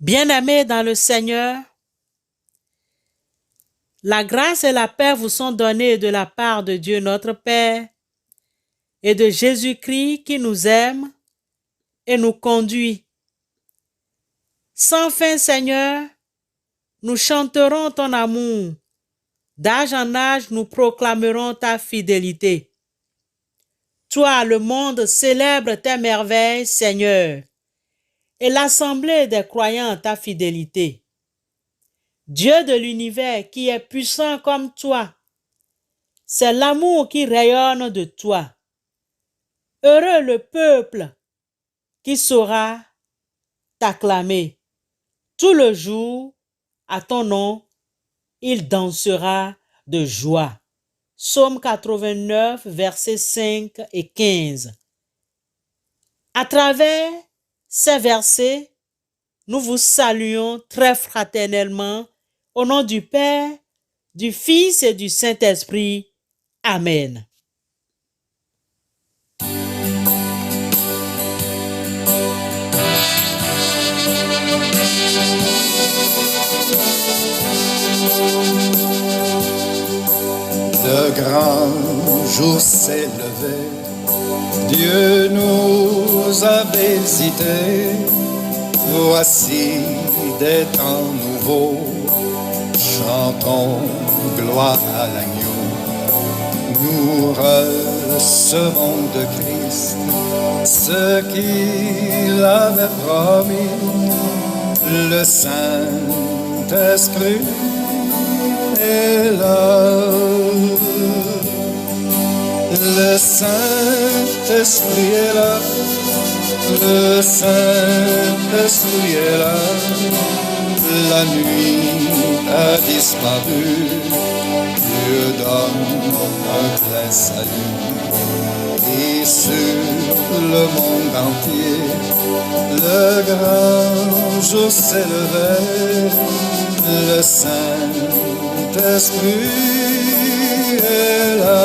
Bien-aimés dans le Seigneur, la grâce et la paix vous sont données de la part de Dieu notre Père et de Jésus-Christ qui nous aime et nous conduit. Sans fin, Seigneur, nous chanterons ton amour. D'âge en âge, nous proclamerons ta fidélité. Toi, le monde célèbre tes merveilles, Seigneur, et l'assemblée des croyants ta fidélité. Dieu de l'univers qui est puissant comme toi, c'est l'amour qui rayonne de toi. Heureux le peuple qui saura t'acclamer. Tout le jour, à ton nom, il dansera de joie. Psaume 89, versets 5 et 15. À travers ces versets, nous vous saluons très fraternellement au nom du Père, du Fils et du Saint-Esprit. Amen. Le grand jour s'est levé, Dieu nous a visités. Voici des temps nouveaux, chantons gloire à l'agneau. Nous recevons de Christ ce qu'il avait promis, le Saint-Esprit est là. Le Saint-Esprit est là, le Saint-Esprit est là. La nuit a disparu, Dieu donne un plein salut. Et sur le monde entier, le grand jour s'est levé, le Saint-Esprit est là.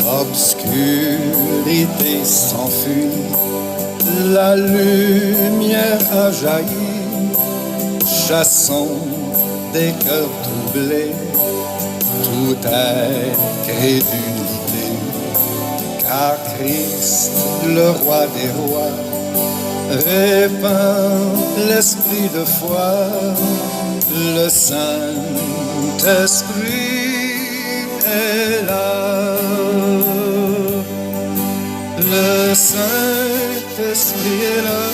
L'obscurité s'enfuit, la lumière a jailli. Chassons des cœurs troublés toute incrédulité, car Christ, le roi des rois, répand l'esprit de foi. Le Saint-Esprit est là. Le Saint-Esprit est là,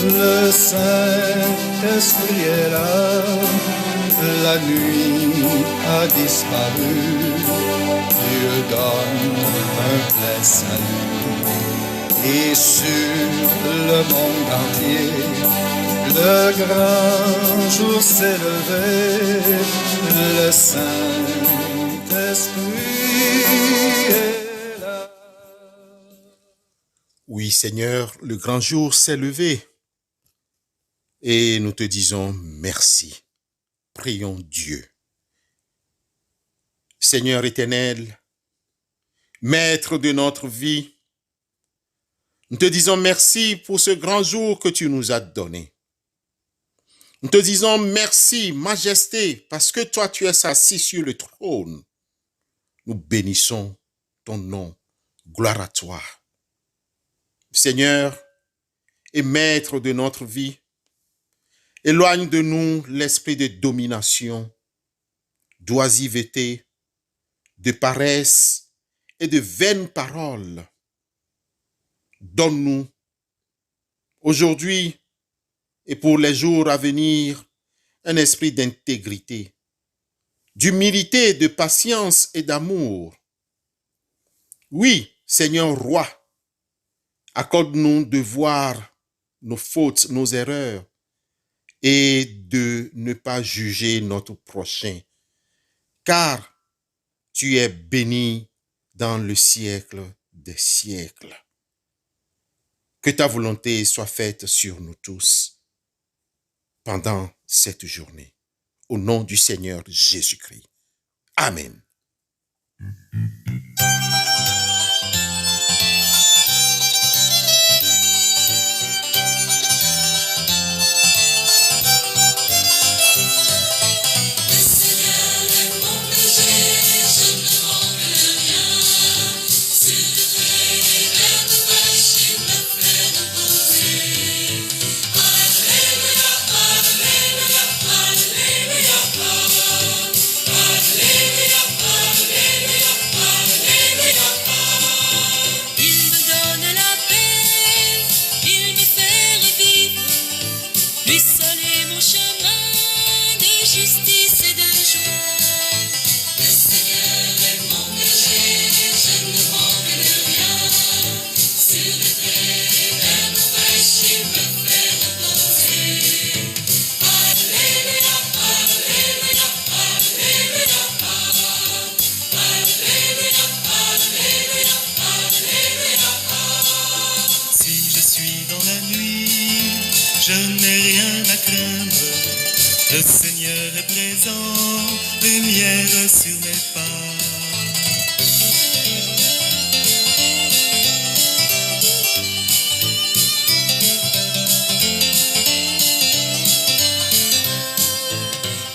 le Saint-Esprit est là. La nuit a disparu, Dieu donne un plein salut. Et sur le monde entier, le grand jour s'est levé, le Saint-Esprit est là. Oui, Seigneur, le grand jour s'est levé et nous te disons merci. Prions Dieu. Seigneur éternel, Maître de notre vie, nous te disons merci pour ce grand jour que tu nous as donné. Nous te disons merci, Majesté, parce que toi tu es assis sur le trône. Nous bénissons ton nom. Gloire à toi. Seigneur et Maître de notre vie, éloigne de nous l'esprit de domination, d'oisiveté, de paresse et de vaines paroles. Donne-nous aujourd'hui et pour les jours à venir un esprit d'intégrité, d'humilité, de patience et d'amour. Oui, Seigneur Roi, accorde-nous de voir nos fautes, nos erreurs et de ne pas juger notre prochain, car tu es béni dans le siècle des siècles. Que ta volonté soit faite sur nous tous pendant cette journée. Au nom du Seigneur Jésus-Christ. Amen. Il me donne la paix, il me fait revivre. Lui seul est mon chemin de justice et de joie. Le Seigneur est mon berger, je ne manque de rien. Sur le pré vers nos fraîches, il me fait reposer. Alléluia, alléluia, alléluia, alléluia, alléluia, alléluia. Si je suis dans la nuit, je n'ai rien à craindre. Le Seigneur est présent, lumière sur mes pas.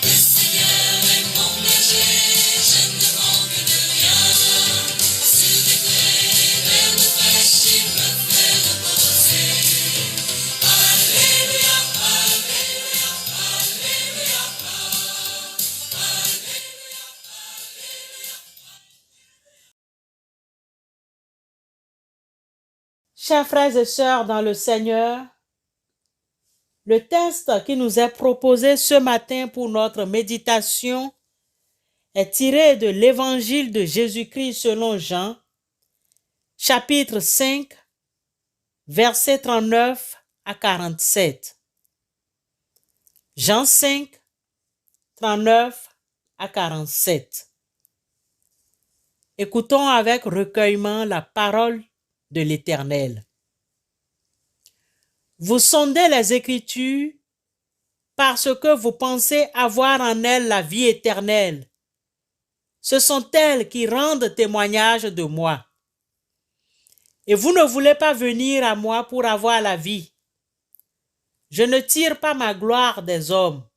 Le Seigneur est mon berger, je ne manque de rien. Sur les prés vers nos fraîches, il me fait reposer. Alléluia, alléluia, alléluia, alléluia. Chers frères et sœurs dans le Seigneur, le texte qui nous est proposé ce matin pour notre méditation est tiré de l'Évangile de Jésus-Christ selon Jean, chapitre 5, versets 39 à 47. Jean 5, 39 à 47. Écoutons avec recueillement la parole de l'Éternel. Vous sondez les Écritures parce que vous pensez avoir en elles la vie éternelle. Ce sont elles qui rendent témoignage de moi. Et vous ne voulez pas venir à moi pour avoir la vie. Je ne tire pas ma gloire des hommes,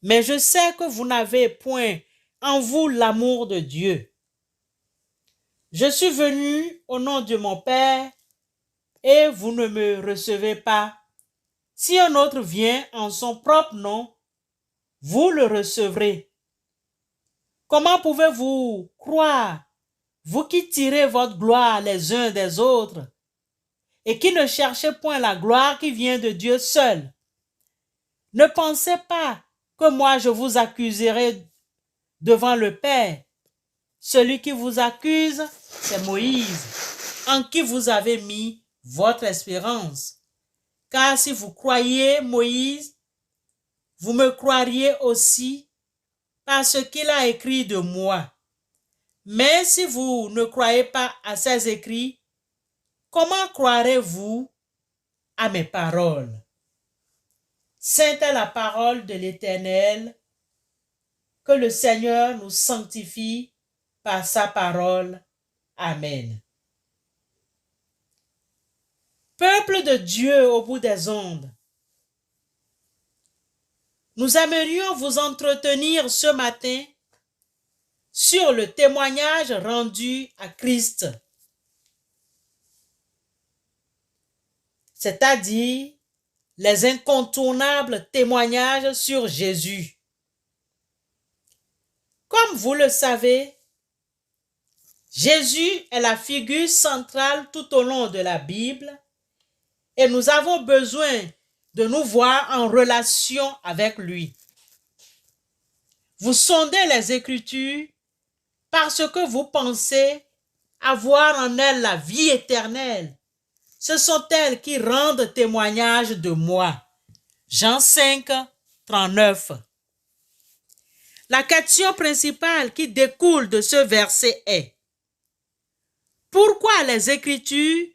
mais je sais que vous n'avez point en vous l'amour de Dieu. Je suis venu au nom de mon Père, et vous ne me recevez pas. Si un autre vient en son propre nom, vous le recevrez. Comment pouvez-vous croire, vous qui tirez votre gloire les uns des autres, et qui ne cherchez point la gloire qui vient de Dieu seul? Ne pensez pas que moi je vous accuserai devant le Père. Celui qui vous accuse, c'est Moïse, en qui vous avez mis votre espérance. Car si vous croyez Moïse, vous me croiriez aussi parce qu'il a écrit de moi. Mais si vous ne croyez pas à ses écrits, comment croirez-vous à mes paroles? Sainte est la parole de l'Éternel. Que le Seigneur nous sanctifie par sa parole. Amen. Peuple de Dieu au bout des ondes, nous aimerions vous entretenir ce matin sur le témoignage rendu à Christ, c'est-à-dire les incontournables témoignages sur Jésus. Comme vous le savez, Jésus est la figure centrale tout au long de la Bible et nous avons besoin de nous voir en relation avec lui. Vous sondez les Écritures parce que vous pensez avoir en elles la vie éternelle. Ce sont elles qui rendent témoignage de moi. Jean 5, 39. La question principale qui découle de ce verset est: pourquoi les Écritures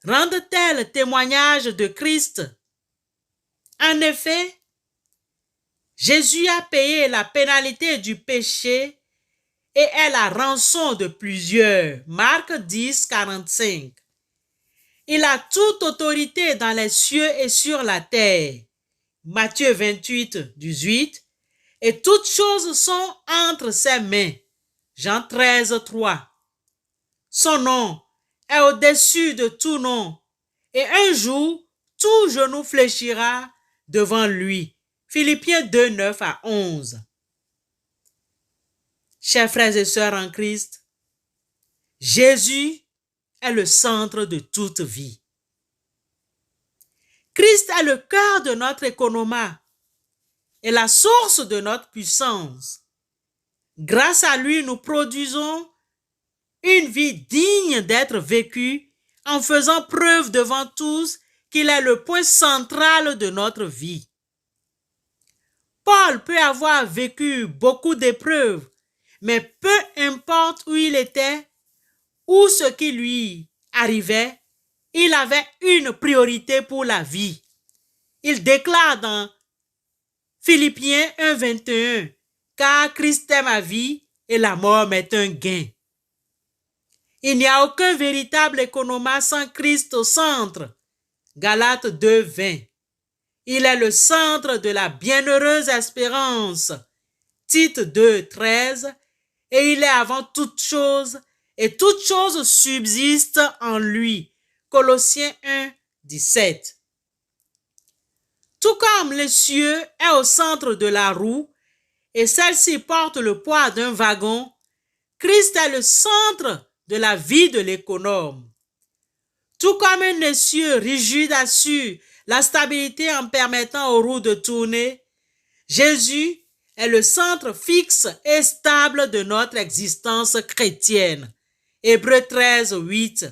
rendent-elles témoignage de Christ? En effet, Jésus a payé la pénalité du péché et est la rançon de plusieurs. Marc 10, 45. Il a toute autorité dans les cieux et sur la terre. Matthieu 28, 18. Et toutes choses sont entre ses mains. Jean 13, 3. Son nom est au-dessus de tout nom. Et un jour, tout genou fléchira devant lui. Philippiens 2, 9 à 11. Chers frères et sœurs en Christ, Jésus est le centre de toute vie. Christ est le cœur de notre économie et la source de notre puissance. Grâce à lui, nous produisons une vie digne d'être vécue en faisant preuve devant tous qu'il est le point central de notre vie. Paul peut avoir vécu beaucoup d'épreuves, mais peu importe où il était ou ce qui lui arrivait, il avait une priorité pour la vie. Il déclare dans Philippiens 1, 21, « Car Christ est ma vie et la mort m'est un gain. » Il n'y a aucun véritable économa sans Christ au centre. Galates 2, 20. Il est le centre de la bienheureuse espérance. Tite 2, 13. Et il est avant toute chose, et toute chose subsiste en lui. Colossiens 1, 17. Tout comme le cieux est au centre de la roue, et celle-ci porte le poids d'un wagon, Christ est le centre de la vie de l'économe. Tout comme un essieu rigide assure la stabilité en permettant aux roues de tourner, Jésus est le centre fixe et stable de notre existence chrétienne. Hébreux 13, 8.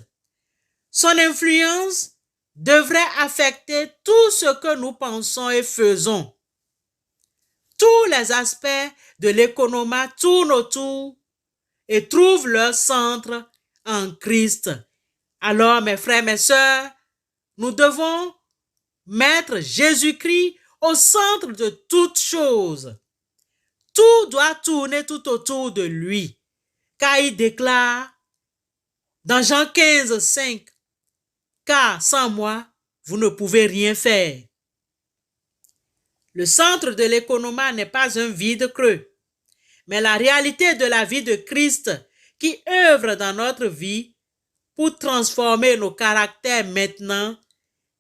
Son influence devrait affecter tout ce que nous pensons et faisons. Tous les aspects de l'économie tournent autour et trouvent leur centre en Christ. Alors, mes frères, mes sœurs, nous devons mettre Jésus-Christ au centre de toutes choses. Tout doit tourner tout autour de lui, car il déclare dans Jean 15, 5, « Car sans moi, vous ne pouvez rien faire. » Le centre de l'économie n'est pas un vide creux, mais la réalité de la vie de Christ qui œuvre dans notre vie pour transformer nos caractères maintenant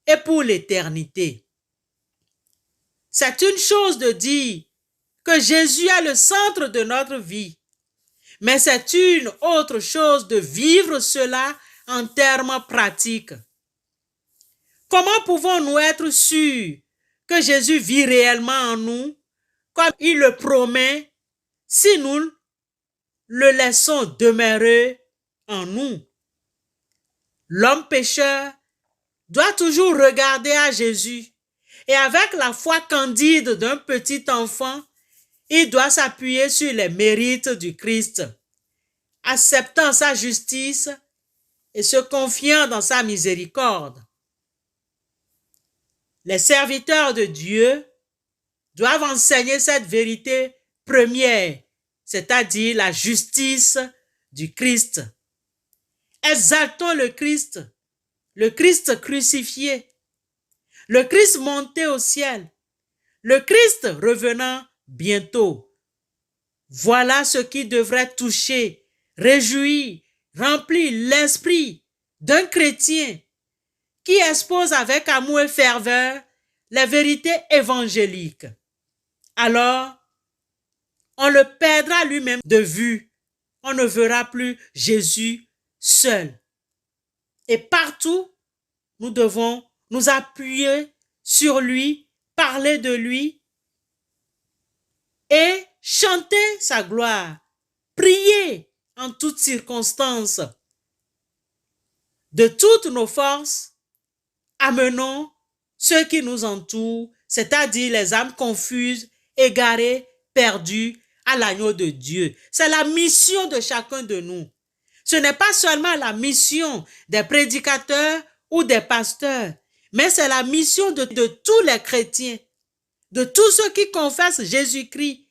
et pour l'éternité. C'est une chose de dire que Jésus est le centre de notre vie, mais c'est une autre chose de vivre cela en termes pratiques. Comment pouvons-nous être sûrs que Jésus vit réellement en nous, comme il le promet, si nous le laissons demeurer en nous? L'homme pécheur doit toujours regarder à Jésus et avec la foi candide d'un petit enfant, il doit s'appuyer sur les mérites du Christ, acceptant sa justice et se confiant dans sa miséricorde. Les serviteurs de Dieu doivent enseigner cette vérité première, c'est-à-dire la justice du Christ. Exaltons le Christ crucifié, le Christ monté au ciel, le Christ revenant bientôt. Voilà ce qui devrait toucher, réjouir, remplir l'esprit d'un chrétien qui expose avec amour et ferveur les vérités évangéliques. Alors, on le perdra lui-même de vue. On ne verra plus Jésus seul. Et partout, nous devons nous appuyer sur lui, parler de lui et chanter sa gloire, prier en toutes circonstances. De toutes nos forces, amenons ceux qui nous entourent, c'est-à-dire les âmes confuses, égarées, perdues, à l'agneau de Dieu. C'est la mission de chacun de nous. Ce n'est pas seulement la mission des prédicateurs ou des pasteurs, mais c'est la mission de tous les chrétiens, de tous ceux qui confessent Jésus-Christ.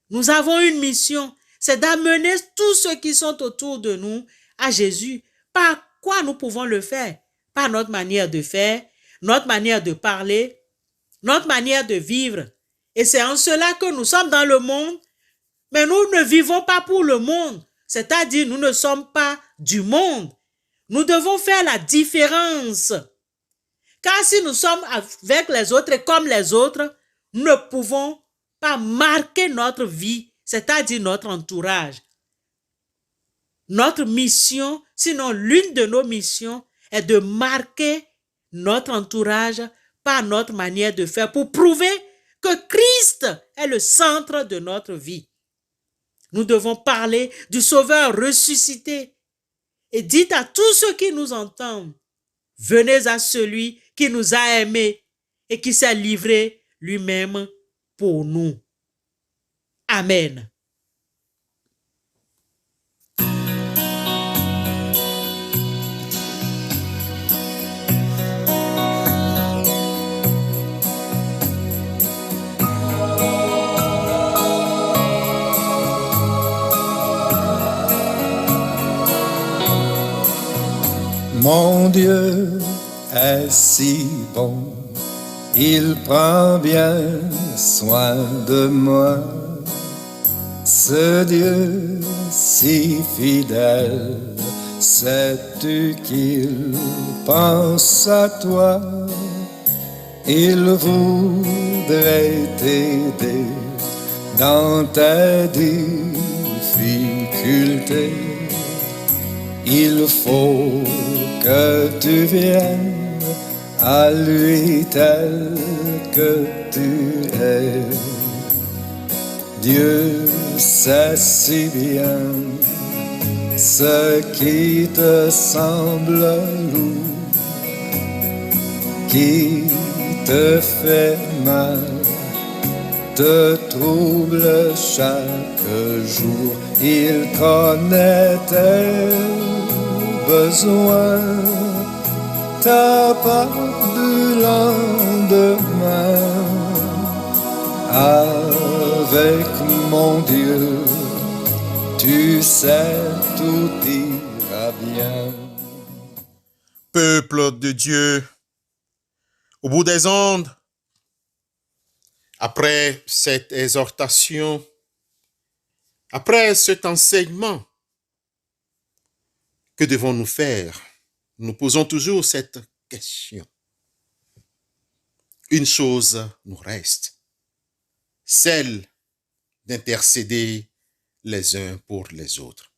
Nous avons une mission, c'est d'amener tous ceux qui sont autour de nous à Jésus. Par quoi nous pouvons le faire? Par notre manière de faire, notre manière de parler, notre manière de vivre. Et c'est en cela que nous sommes dans le monde, mais nous ne vivons pas pour le monde. C'est-à-dire, nous ne sommes pas du monde. Nous devons faire la différence. Car si nous sommes avec les autres et comme les autres, nous ne pouvons pas marquer notre vie, c'est-à-dire notre entourage. Notre mission, sinon l'une de nos missions, est de marquer notre entourage par notre manière de faire pour prouver que Christ est le centre de notre vie. Nous devons parler du Sauveur ressuscité et dites à tous ceux qui nous entendent, venez à celui qui nous a aimés et qui s'est livré lui-même pour nous. Amen. Mon Dieu est si bon, il prend bien soin de moi. Ce Dieu si fidèle, sais-tu qu'il pense à toi? Il voudrait t'aider dans tes difficultés. Il faut que tu viennes à lui tel que tu es. Dieu sait si bien ce qui te semble lourd, qui te fait mal, te trouble chaque jour. Il connaît tes besoins, ta part du lendemain. Avec mon Dieu, tu sais, tout ira bien. Peuple de Dieu, au bout des ondes, après cette exhortation, après cet enseignement, que devons-nous faire? Nous posons toujours cette question. Une chose nous reste, celle d'intercéder les uns pour les autres.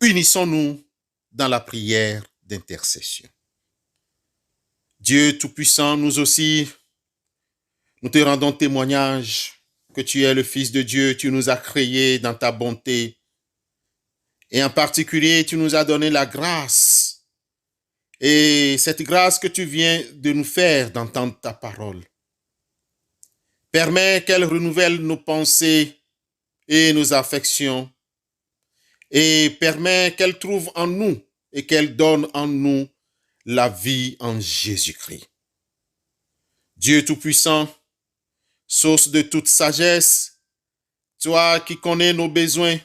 Unissons-nous dans la prière d'intercession. Dieu Tout-Puissant, nous aussi, nous te rendons témoignage que tu es le Fils de Dieu, tu nous as créés dans ta bonté. Et en particulier, tu nous as donné la grâce. Et cette grâce que tu viens de nous faire d'entendre ta parole. Permets qu'elle renouvelle nos pensées et nos affections. Et permets qu'elle trouve en nous et qu'elle donne en nous la vie en Jésus-Christ. Dieu Tout-Puissant, source de toute sagesse, toi qui connais nos besoins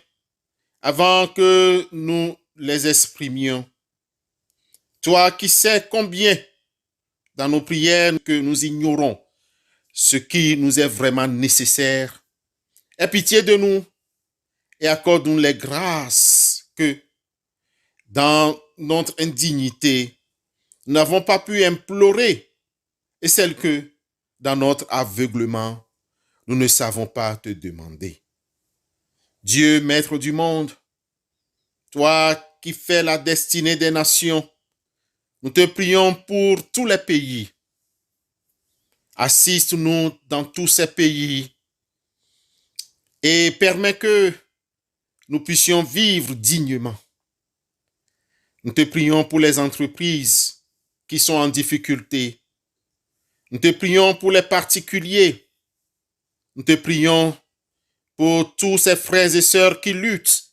avant que nous les exprimions. Toi qui sais combien dans nos prières que nous ignorons ce qui nous est vraiment nécessaire. Aie pitié de nous et accorde-nous les grâces que dans notre indignité, nous n'avons pas pu implorer et celles que dans notre aveuglement, nous ne savons pas te demander. Dieu, maître du monde, toi qui fais la destinée des nations, nous te prions pour tous les pays. Assiste-nous dans tous ces pays et permets que nous puissions vivre dignement. Nous te prions pour les entreprises qui sont en difficulté. Nous te prions pour les particuliers. Nous te prions pour tous ces frères et sœurs qui luttent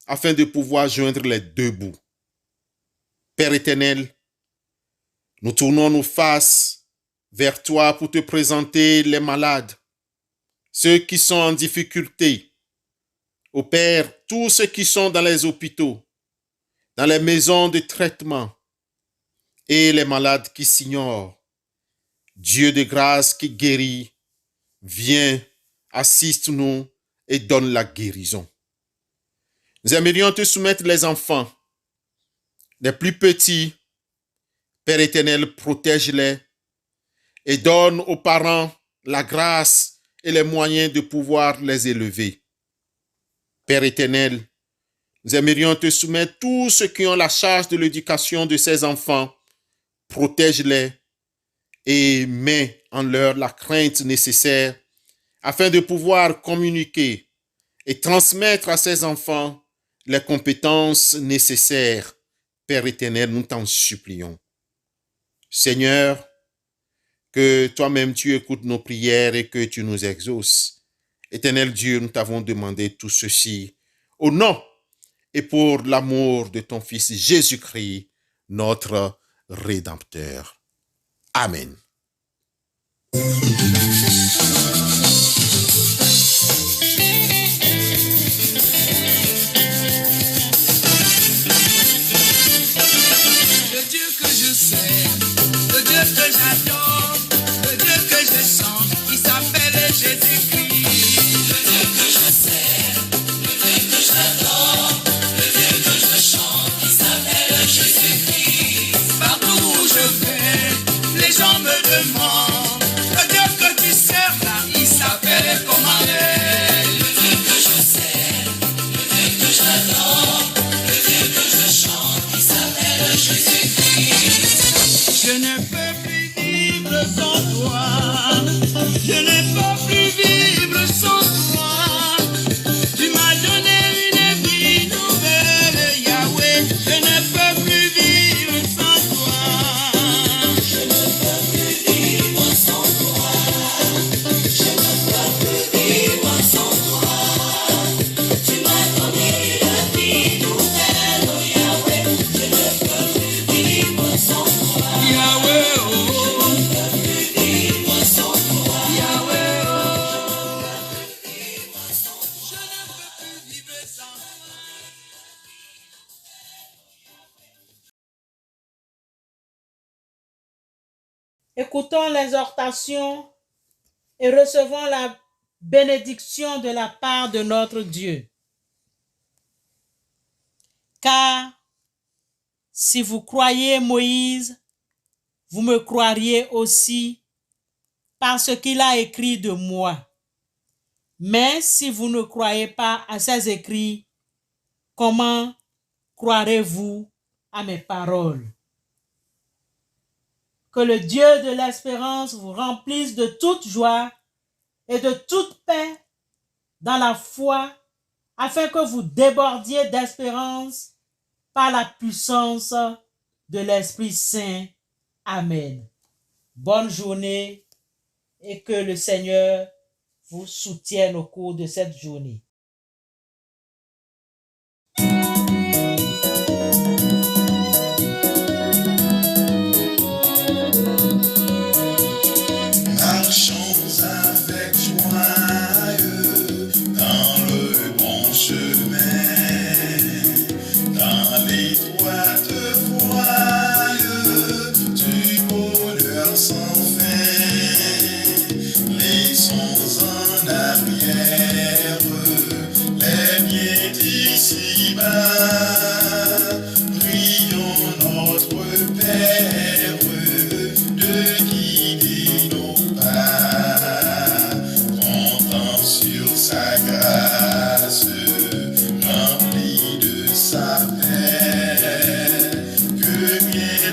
afin de pouvoir joindre les deux bouts. Père éternel, nous tournons nos faces vers toi pour te présenter les malades, ceux qui sont en difficulté, Ô Père, tous ceux qui sont dans les hôpitaux, dans les maisons de traitement et les malades qui s'ignorent, Dieu de grâce qui guérit, viens, assiste-nous et donne la guérison. Nous aimerions te soumettre les enfants, les plus petits. Père éternel, protège-les et donne aux parents la grâce et les moyens de pouvoir les élever. Père éternel, nous aimerions te soumettre tous ceux qui ont la charge de l'éducation de ces enfants. Protège-les et mets en leur la crainte nécessaire afin de pouvoir communiquer et transmettre à ces enfants les compétences nécessaires. Père éternel, nous t'en supplions. Seigneur, que toi-même tu écoutes nos prières et que tu nous exauces. Éternel Dieu, nous t'avons demandé tout ceci au nom et pour l'amour de ton Fils Jésus-Christ, notre Rédempteur. Amen. Le Dieu que je sers, le Dieu que j'adore, le Dieu que je chante, il s'appelle Jésus-Christ. Le Dieu que je sers, le Dieu que j'adore, le Dieu que je chante, il s'appelle Jésus-Christ. Partout où je vais, les gens me demandent, le Dieu que tu sers là, il s'appelle comment? Le Dieu que je sers, le Dieu que j'adore, le Dieu que je chante, il s'appelle Jésus-Christ. Je ne peux plus vivre sans toi. Je ne peux plus vivre sans toi. Tu m'as donné une vie nouvelle, Yahweh. Je ne peux plus vivre sans toi. Je ne peux plus vivre sans toi. Je ne peux plus vivre sans toi. Tu m'as donné une vie nouvelle, Yahweh. Je ne peux plus vivre sans toi. Yahweh, oh. Je ne peux plus vivre sans toi. Yahweh, oh. Je ne peux plus vivre sans toi. Je ne peux plus vivre sans toi. Écoutons l'exhortation et recevons la bénédiction de la part de notre Dieu. Car si vous croyez Moïse, vous me croiriez aussi parce qu'il a écrit de moi. Mais si vous ne croyez pas à ses écrits, comment croirez-vous à mes paroles? Que le Dieu de l'espérance vous remplisse de toute joie et de toute paix dans la foi, afin que vous débordiez d'espérance par la puissance de l'Esprit Saint. Amen. Bonne journée et que le Seigneur vous soutienne au cours de cette journée. Marchons avec joie dans le bon chemin, dans l'étroite voie du bonheur sans fin. Laissons en arrière les biens d'ici-bas. Prions notre Père de guider nos pas, comptant sur sa grâce, remplie de sa paix, que bien